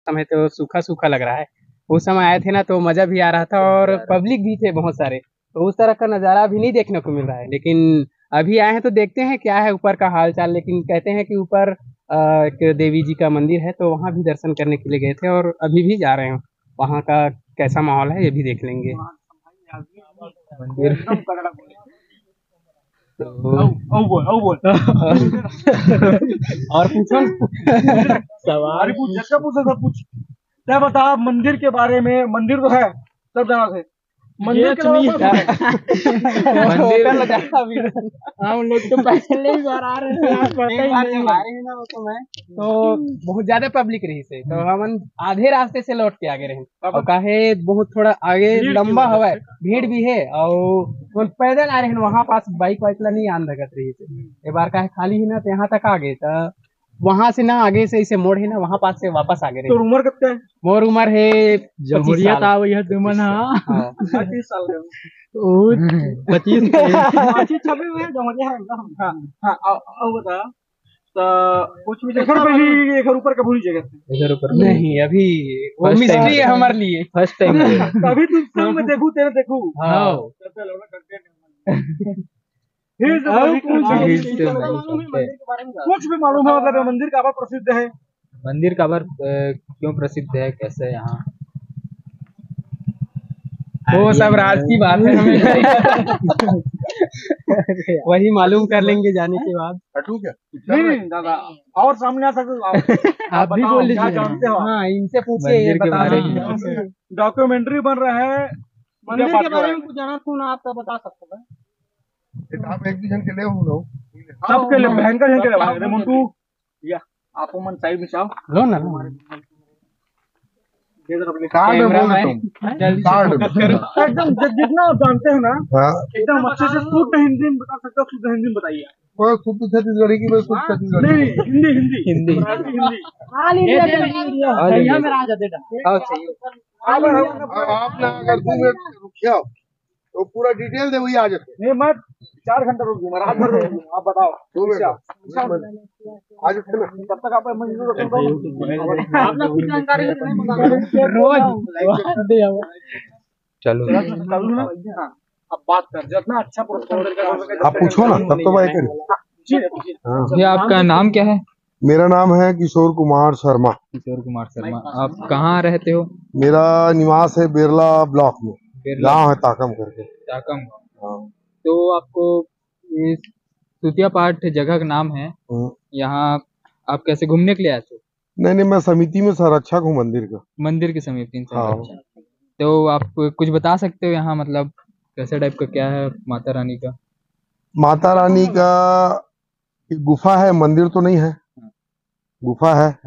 मौसम है तो सूखा सूखा लग रहा है। उस समय आए थे ना तो मजा भी आ रहा था और पब्लिक भी थे बहुत सारे, तो उस तरह का नज़ारा अभी नहीं देखने को मिल रहा है। लेकिन अभी आए हैं तो देखते हैं क्या है ऊपर का हाल चाल। लेकिन कहते हैं कि ऊपर एक देवी जी का मंदिर है तो वहाँ भी दर्शन करने के लिए गए थे और अभी भी जा रहे हैं। वहाँ का कैसा माहौल है ये भी देख लेंगे। मंदिर और पूछो सवाल पूछ क्या बता मंदिर के बारे में। मंदिर तो है सब जगह से, मंदिर के मंदिर हम लोग तो पहले ही बार आ रहे थे, आप पता ही नहीं आ रहे हैं ना वो समय तो बहुत ज्यादा पब्लिक रही से तो हम आधे रास्ते से लौट के आगे रहे और काहे बहुत थोड़ा आगे लंबा हवा है, भीड़ भी है और पैदल आ रहे हैं वहाँ पास बाइक वाइक ला नहीं आन लगत रही से। एक बार काहे खाली है ना तो यहाँ तक आ गए तो वहां से ना आगे से इसे मोड़ है ना वहाँ पास से वापस आ गए। तो उम्र कितना है? मोर उम्र है 25 साल। यह तुमन 30 साल का 25 26 में जमरिया है एकदम। हां अब बता तो कुछ भी एक ऊपर का भूल जगह इधर ऊपर नहीं अभी वो मिस्ट्री है हमारे लिए फर्स्ट टाइम अभी तुम फिल्म में देखूं तेरे देखूं। हां कुछ भी मालूम है मतलब मंदिर काबर प्रसिद्ध है? मंदिर काबर क्यों प्रसिद्ध है, कैसे यहाँ वो सब राज की बात है, हमें वही मालूम कर लेंगे जाने के बाद। नहीं दादा और सामने आ सकते आप भी बोल लीजिए, जानते हो? हाँ इनसे पूछिए डॉक्यूमेंट्री बन रहा है मंदिर के बारे में कुछ जाना कौन आपका बता सकते हैं? आप एक जन के लिए हो सबके लिए भयंकर जन के लिए मुंटू या आप मन साइड में चाहो लो ना एकदम जितना आप जानते हो ना एकदम अच्छे से शुद्ध हिंदी में बता सकते हो। शुद्ध हिंदी में बताइए। शुद्ध छत्तीसगढ़ी की शुद्ध छत्तीसगढ़ी नहीं हिंदी आप ना अगर 2 मिनट रुकिए तो पूरा डिटेल दे वही आ जाते। नहीं मैं 4 घंटा रुक दूंगा, रात भर रुक दूंगा। आप बताओ 2 मिनट आज तब तक आप कुछ जानकारी रोज चलो अब बात कर जितना अच्छा आप पूछो ना तब तो भाई ये आपका नाम क्या है? मेरा नाम है किशोर कुमार शर्मा। किशोर कुमार शर्मा, आप कहाँ रहते हो? मेरा निवास है बिरला ब्लॉक में, गाँव है ताकम करके। ताकम। तो आपको ये सुतिया पाठ जगह का नाम है, यहाँ आप कैसे घूमने के लिए आए थे? नहीं मैं समिति में संरक्षक हूँ मंदिर का। मंदिर की समिति संरक्षक। तो आप कुछ बता सकते हो यहाँ मतलब कैसे टाइप का क्या है माता रानी का? माता रानी का गुफा है, मंदिर तो नहीं है, गुफा है।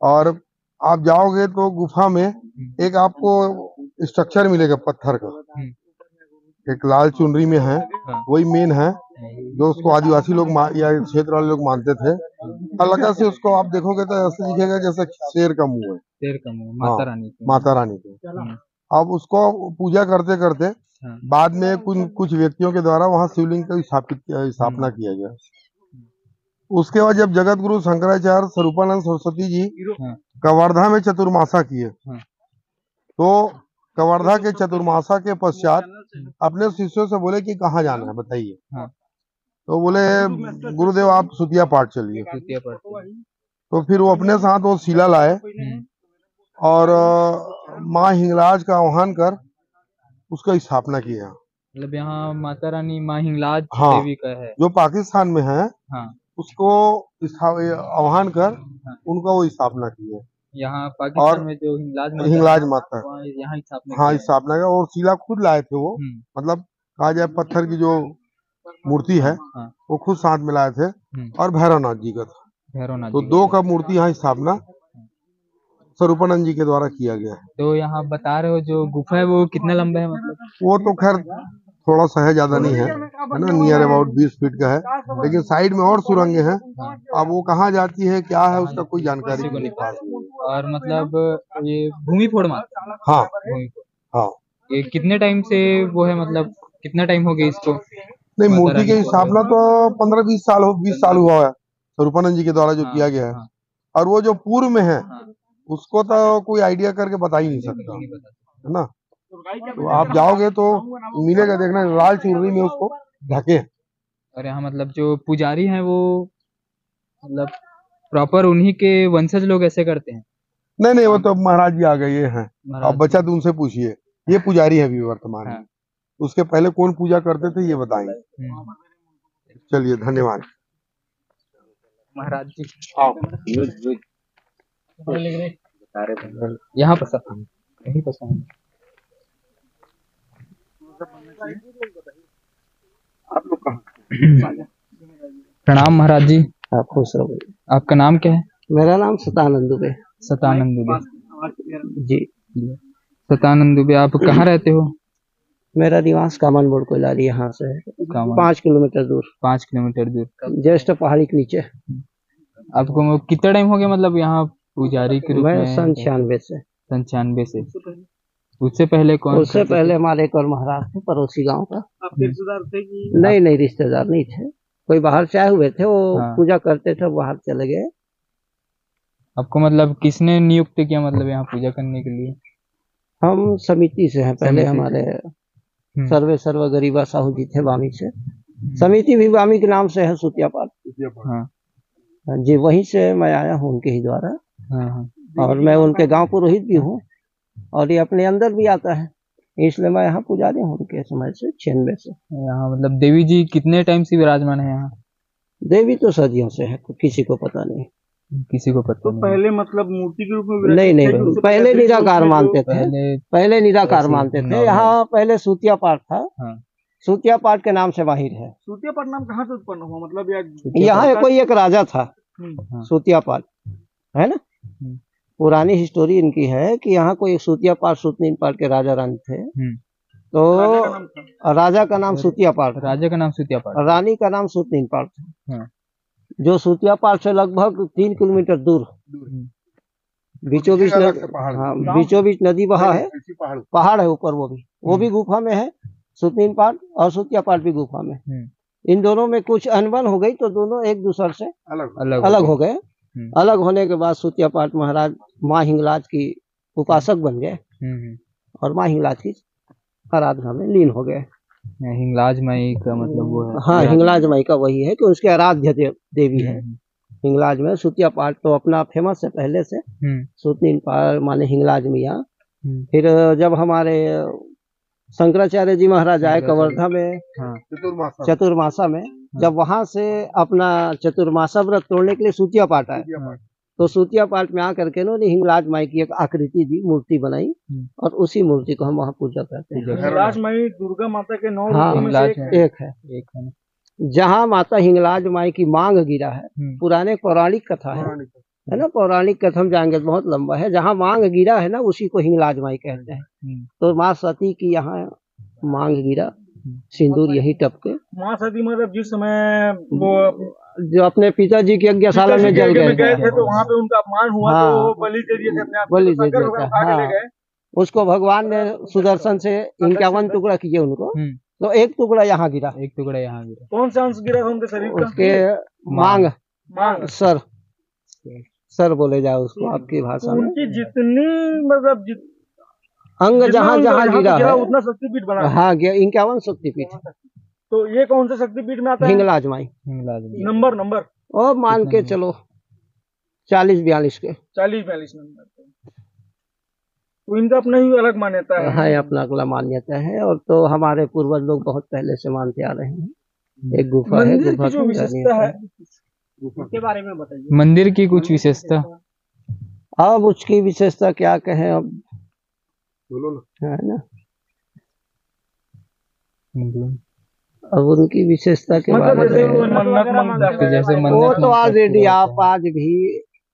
और आप जाओगे तो गुफा में एक आपको स्ट्रक्चर मिलेगा पत्थर का, एक लाल चुनरी में है, वही मेन है जो उसको आदिवासी लोग या क्षेत्र वाले लोग मानते थे। अलग से उसको आप देखोगे तो ऐसे दिखेगा जैसे शेर का मुंह है, शेर का मुंह माता रानी के। अब उसको पूजा करते करते बाद में कुछ व्यक्तियों के द्वारा वहाँ शिवलिंग का स्थापना किया गया। उसके बाद जब जगत गुरु शंकराचार्य स्वरूपानंद सरस्वती जी कवर्धा में चतुर्मासा किए तो कवर्धा के चतुर्मासा के पश्चात अपने शिष्यों से बोले कि कहाँ जाना है बताइए। तो बोले गुरुदेव आप सुतिया पाठ चलिए। तो फिर वो अपने साथ वो शिला लाए और माँ हिंगलाज का आह्वान कर उसका स्थापना किया। मतलब यहाँ माता रानी माँ हिंगलाज देवी का है जो पाकिस्तान में है, उसको आह्वान कर उनका वो स्थापना की है। यहाँ पाकिस्तान में जो हिंगलाज माता यहाँ स्थापना का, और शिला खुद लाए थे वो, मतलब कहा जाए पत्थर की जो मूर्ति है वो खुद साथ में लाए थे और भैरवनाथ जी का था। तो 2 का मूर्ति यहाँ स्थापना स्वरूपानंद जी के द्वारा किया गया है। तो यहाँ बता रहे हो जो गुफा है वो कितना लंबा है? मतलब वो तो खैर थोड़ा सा है, ज्यादा नहीं है ना, नियर अबाउट 20 फीट का है, लेकिन साइड में और सुरंगें हैं। अब वो कहाँ जाती है क्या है उसका कोई जानकारी नहीं पास। और मतलब ये भूमि फोड़ माता? हाँ हाँ। ये कितने टाइम से वो है, मतलब कितना टाइम हो गया इसको? नहीं मूर्ति की स्थापना तो 15-20 साल हुआ है स्वरूपानंद जी के द्वारा जो किया गया है। और वो जो पूर्व में है उसको तो कोई आइडिया करके बता ही नहीं सकता, है ना। तो आप जाओगे तो मिलेगा, देखना लाल चुनरी में उसको ढके हैं। और यहाँ मतलब जो पुजारी हैं वो मतलब प्रॉपर उन्हीं के वंशज लोग ऐसे करते हैं? नहीं नहीं, वो तो महाराज जी आ गए ये हैं, महाराज अब बच्चा तो उनसे पूछिए, ये पुजारी है अभी वर्तमान में। हाँ। उसके पहले कौन पूजा करते थे ये बताएंगे। चलिए धन्यवाद। महाराज जी आओ। यहाँ पर सब यहीं पर सब। आप लोग कहाँ? प्रणाम महाराज जी। आप खुश रहो। आपका नाम क्या है? मेरा नाम सतानंद दुबे। सतानंद दुबे जी। सतानंद दुबे, आप कहाँ रहते हो? मेरा निवास कामन बोर्ड कोइलारी यहाँ से है, 5 किलोमीटर दूर। 5 किलोमीटर दूर, जस्ट पहाड़ी के नीचे। आपको कितना टाइम हो गया मतलब यहाँ पुजारी के रूप में? मैं 96 से। 95 से। उससे पहले कौन? उससे पहले हमारे एक और महाराज थे पड़ोसी गांव का। आप रिश्तेदार थे कि? नहीं रिश्तेदार नहीं थे, कोई बाहर से आए हुए थे, वो हाँ। पूजा करते थे, बाहर चले गए। आपको मतलब किसने नियुक्त किया मतलब यहाँ पूजा करने के लिए? हम समिति से हैं, पहले समिति हमारे सर्व गरीबा साहू जी थे वामी से। समिति भी वामी के नाम से है, सुतिया पाठ। हाँ जी, वहीं से मैं आया हूँ उनके ही द्वारा। हाँ। और मैं उनके गांव पुरोहित भी हूँ, और ये अपने अंदर भी आता है, इसलिए मैं यहाँ पुजारी हूँ उनके समय से, 96 से। यहाँ मतलब देवी जी कितने टाइम से विराजमान है यहाँ? देवी तो सदियों से है, किसी को पता नहीं। किसी को पता नहीं। पहले मतलब मूर्ति के रूप में? नहीं, पहले निराकार मानते थे, पहले निराकार मानते थे। यहाँ पहले सूतिया पाठ था। सूतिया पाठ के नाम से माहिर है। सूतिया पाठ नाम कहाँ से उत्पन्न हुआ मतलब? यहाँ कोई एक राजा था सूतिया पाठ, है ना। पुरानी हिस्टोरी इनकी है कि यहाँ कोई एक सूतिया पाठ सूतनीन पाठ के राजा रानी थे। तो राजा का नाम सूतिया पाठ, राजा का नाम सूतिया पाठ, रानी का नाम सूतनीन पाठ था। जो सूतिया पाठ से लगभग 3 किलोमीटर दूर बीचों बीच नदी बहा है, पहाड़ है ऊपर, वो भी गुफा में है। सूतनीन पाठ और सूतिया पाठ भी गुफा में। इन दोनों में कुछ अनबन हो गई तो दोनों एक दूसरे से अलग हो गए। अलग होने के बाद सूतिया पाठ महाराज माँ हिंगलाज की उपासक बन गए और माँ हिंगलाज की आराधना में लीन हो गए। हिंगलाज माई का मतलब वो है? हाँ, हिंगलाज माई का वही है कि उसके आराध्य देवी है हिंगलाज में। सूतिया पाठ तो अपना फेमस है पहले से। सूतनीन पाठ माने हिंगलाज मियाँ। फिर जब हमारे शंकराचार्य जी महाराज आए कवर्धा में चतुर्मासा में, जब वहां से अपना चतुर्मासा व्रत तोड़ने के लिए सूतिया पाठ आए, तो सूतिया पाठ में आकर के उन्होंने हिंगलाज माई की एक आकृति दी, मूर्ति बनाई, और उसी मूर्ति को हम वहाँ पूजा करते हैं। हिंगलाज माई दुर्गा माता के 9 रूपों में से एक है। जहाँ माता हिंगलाज माई की मांग गिरा है, पुराने पौराणिक कथा है ना, पौराणिक कथा हम जाएंगे बहुत लंबा है। जहाँ मांग गिरा है ना, उसी को हिंगलाज माई कहते हैं। तो माँ सती की यहाँ मांग गिरा, सिंदूर यही टपके। माँ सती मतलब जिस समय वो जो अपने पिताजी की यज्ञशाला में जल गए थे तो वहाँ पे उनका अपमान हुआ। हाँ, तो बलि दे दिए थे अपने आप, बलि दे दिया था। हाँ, उसको भगवान ने सुदर्शन से 51 टुकड़ा किए उनको, तो एक टुकड़ा यहाँ गिरा। एक टुकड़ा यहाँ गिरा। कौन सा अंश गिरा था उनके शरीर का? उसके मांग सर बोले जाए उसको आपकी भाषा में। उनकी जितनी मतलब अंग जहाँ गिरा है उतना शक्तिपीठ बना। हाँ, 51 शक्तिपीठ। तो ये कौन सा शक्तिपीठ में आता है? हिंगलाज माई। नंबर और मान के चलो 40-42 के 40-42 नंबर। तो इनका अपना ही अलग मान्यता है। हाँ, अपना अगला मान्यता है। और तो हमारे पूर्वज लोग बहुत पहले से मानते आ रहे हैं। एक गुफा है, गुफा जो विशेषता है उसके बारे में बताइए। मंदिर की कुछ विशेषता? अब उसकी विशेषता क्या कहें, अब बोलो ना, है ना। अब उनकी विशेषता के बारे में जैसे वो तो ऑलरेडी आप आज भी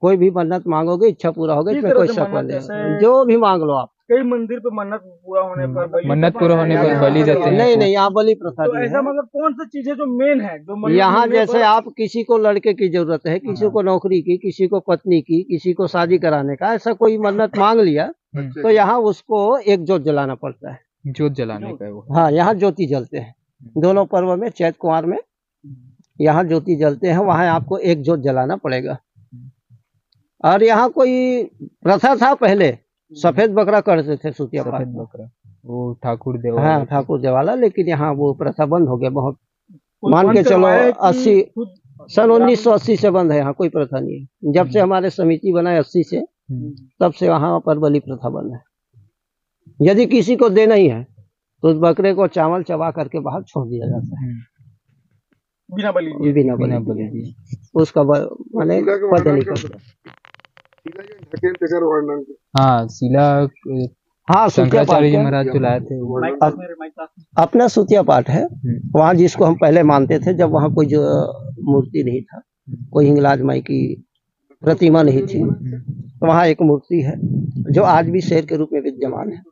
कोई भी मन्नत मांगोगे इच्छा पूरा होगा, इसमें कोई शक नहीं। जो भी मांग लो आप। कई मंदिर पे मन्नत पूरा होने पर बलि देते हैं। नहीं, यहाँ बलि प्रथा तो ऐसा मतलब कौन सी चीजें जो मेन है जो यहाँ, जैसे आप किसी को लड़के की जरूरत है, किसी को नौकरी की, किसी को पत्नी की, किसी को शादी कराने का, ऐसा कोई मन्नत मांग लिया तो यहाँ उसको एक जोत जलाना पड़ता है। जोत जलाने का वो? हाँ, यहाँ ज्योति जलते हैं दोनों पर्व में। चैत कुमार में यहाँ ज्योति जलते हैं, वहाँ आपको एक जोत जलाना पड़ेगा। और यहाँ कोई प्रथा था पहले, सफेद बकरा करते थे सूतिया पाठ। सफेद बकरा, वो ठाकुर देव हाँ ठाकुर देवाला, लेकिन यहाँ वो प्रथा बंद हो गया। बहुत मान के चलो 80 सन 1980 से बंद है, यहाँ कोई प्रथा नहीं है। जब से हमारे समिति बना है 80 से, तब से वहाँ पर बलि प्रथा बंद है। यदि किसी को देना ही है तो उस बकरे को चावल चबा करके बाहर छोड़ दिया जाता है, बिना बलि बिना बलि। उसका माने वध नहीं करता। हाँ शिला, हाँ शंकराचार्य जी महाराज जो लाए थे वो। अपना सूतिया पाठ है वहाँ, जिसको हम पहले मानते थे जब वहाँ कोई जो मूर्ति नहीं था, कोई हिंगलाज माई की प्रतिमा नहीं थी, तो वहाँ एक मूर्ति है जो आज भी शेर के रूप में विद्यमान है।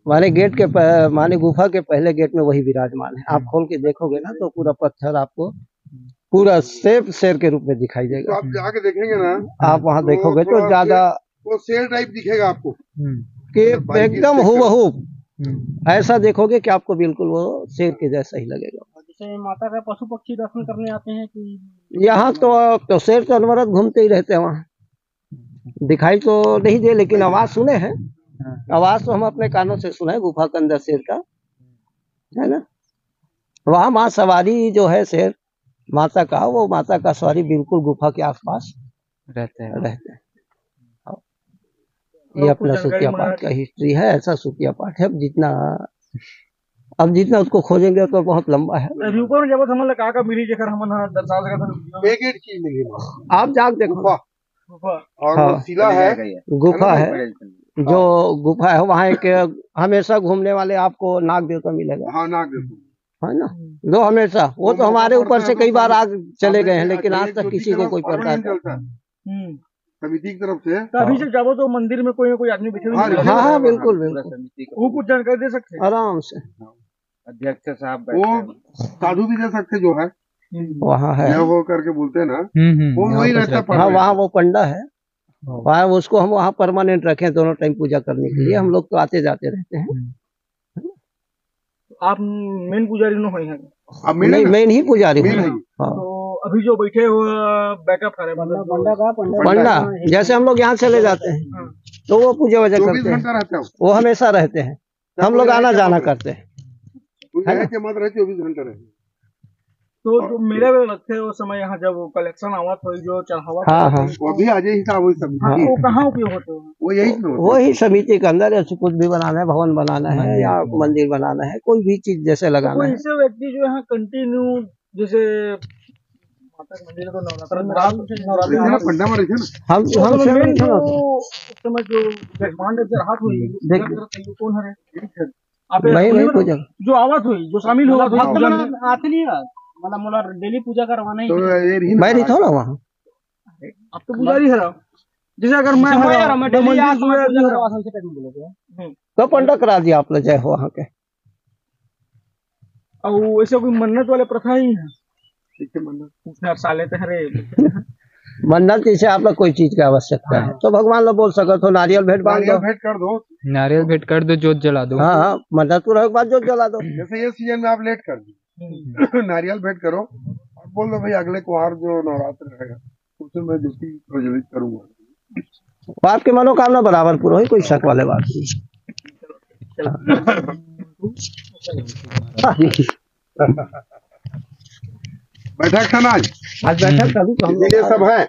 माने गेट के माने गुफा के पहले गेट में वही विराजमान है। आप खोल के देखोगे ना तो पूरा पत्थर आपको पूरा शेर के रूप में दिखाई देगा। तो आप जाके देखेंगे ना, आप वहाँ देखोगे तो ज्यादा वो शेर टाइप दिखेगा आपको, कि एकदम हूबहू ऐसा देखोगे कि आपको बिल्कुल वो शेर के जैसा ही लगेगा। जैसे माता का पशु पक्षी दर्शन करने आते हैं कि यहाँ तो शेर तो अनवरत घूमते ही रहते हैं। वहाँ दिखाई तो नहीं दे, लेकिन आवाज सुने हैं। आवाज तो हम अपने कानों से सुने, गुफा के अंदर शेर का है ना। वहाँ माँ सवारी जो है शेर माता का, वो माता का सवारी बिल्कुल गुफा के आसपास रहते हैं। ये अपना सूतिया पाठ का हिस्ट्री है। ऐसा सूतिया पाठ है। अब जितना उसको खोजेंगे तो बहुत लंबा है। एक चीज मिली आप जाग देखो, और वो शिला है, गुफा है। जो गुफा है वहाँ एक हमेशा घूमने वाले आपको नाग देवता मिलेगा। हाँ नाग देवता है ना, जो हमेशा वो तो हमारे ऊपर से कई बार आग चले गए हैं, लेकिन आज तक किसी को कोई प्रकार का समिति की तरफ से। अभी से जाओ तो मंदिर में कोई ना कोई आदमी बैठे हुए। हाँ हाँ बिल्कुल बिल्कुल, वो कुछ जानकारी दे सकते हैं आराम से। अध्यक्ष साहब वो साधु भी दे सकते जो है वहाँ है, वो करके बोलते हैं ना, वो वही रहता है। हाँ वहाँ वो पंडा है, वहाँ उसको हम वहाँ परमानेंट रखें दोनों टाइम पूजा करने के लिए। हम लोग तो आते जाते रहते हैं। आप मेन पुजारी नहीं है? नहीं, मेन ही पुजारी हूँ। तो अभी जो बैठे हो बैकअप करे पंडा, जैसे हम लोग यहाँ चले जाते हैं तो वो पूजा वजह करते हैं, वो हमेशा रहते हैं। हम लोग आना जाना करते हैं। 24 घंटे रहे। तो जो मेरे लगते है उस समय यहाँ जब कलेक्शन आवत हो, जो चढ़ावा, हाँ हाँ वो भी आ जाए वही सब। वो कहाँ उपयोग होते हैं? वो वही समिति के अंदर ऐसे कुछ भी बनाना है, भवन बनाना है या मंदिर बनाना है, कोई भी चीज जैसे लगाना है। ऐसे व्यक्ति जो यहाँ कंटिन्यू जैसे माता के मंदिर को नवरात्र में रात समय जो हाथ हुई कौन है? जो आवत हुई जो शामिल होगा मतलब मोला डेली पूजा करवाना ही मैं नहीं था ना वहाँ। अब तो पुजारी है। जैसे अगर तो पंडा करा दिया आप लोग जय हो वहाँ के। और ऐसे कोई मन्नत वाले प्रथा ही है? साले मन्नत जैसे आप लोग कोई चीज की आवश्यकता है तो भगवान लोग बोल सकते हो नारियल भेंट बांध दो, भेंट कर दो, नारियल भेंट कर दो, जोत जला दो। हाँ मन्नत पूरा के बाद जोत जला दो। जैसे ये सीजन में आप लेट कर दी, नारियल भेंट करो और बोल दो भाई अगले कुहार जो नवरात्र रहेगा उसमें मैं ड्यूटी प्रज्वलित करूंगा। आपके मनोकामना बराबर पूरा हुई, कोई शक वाले बात नहीं। बैठक था ना आज बैठक कभी सब है।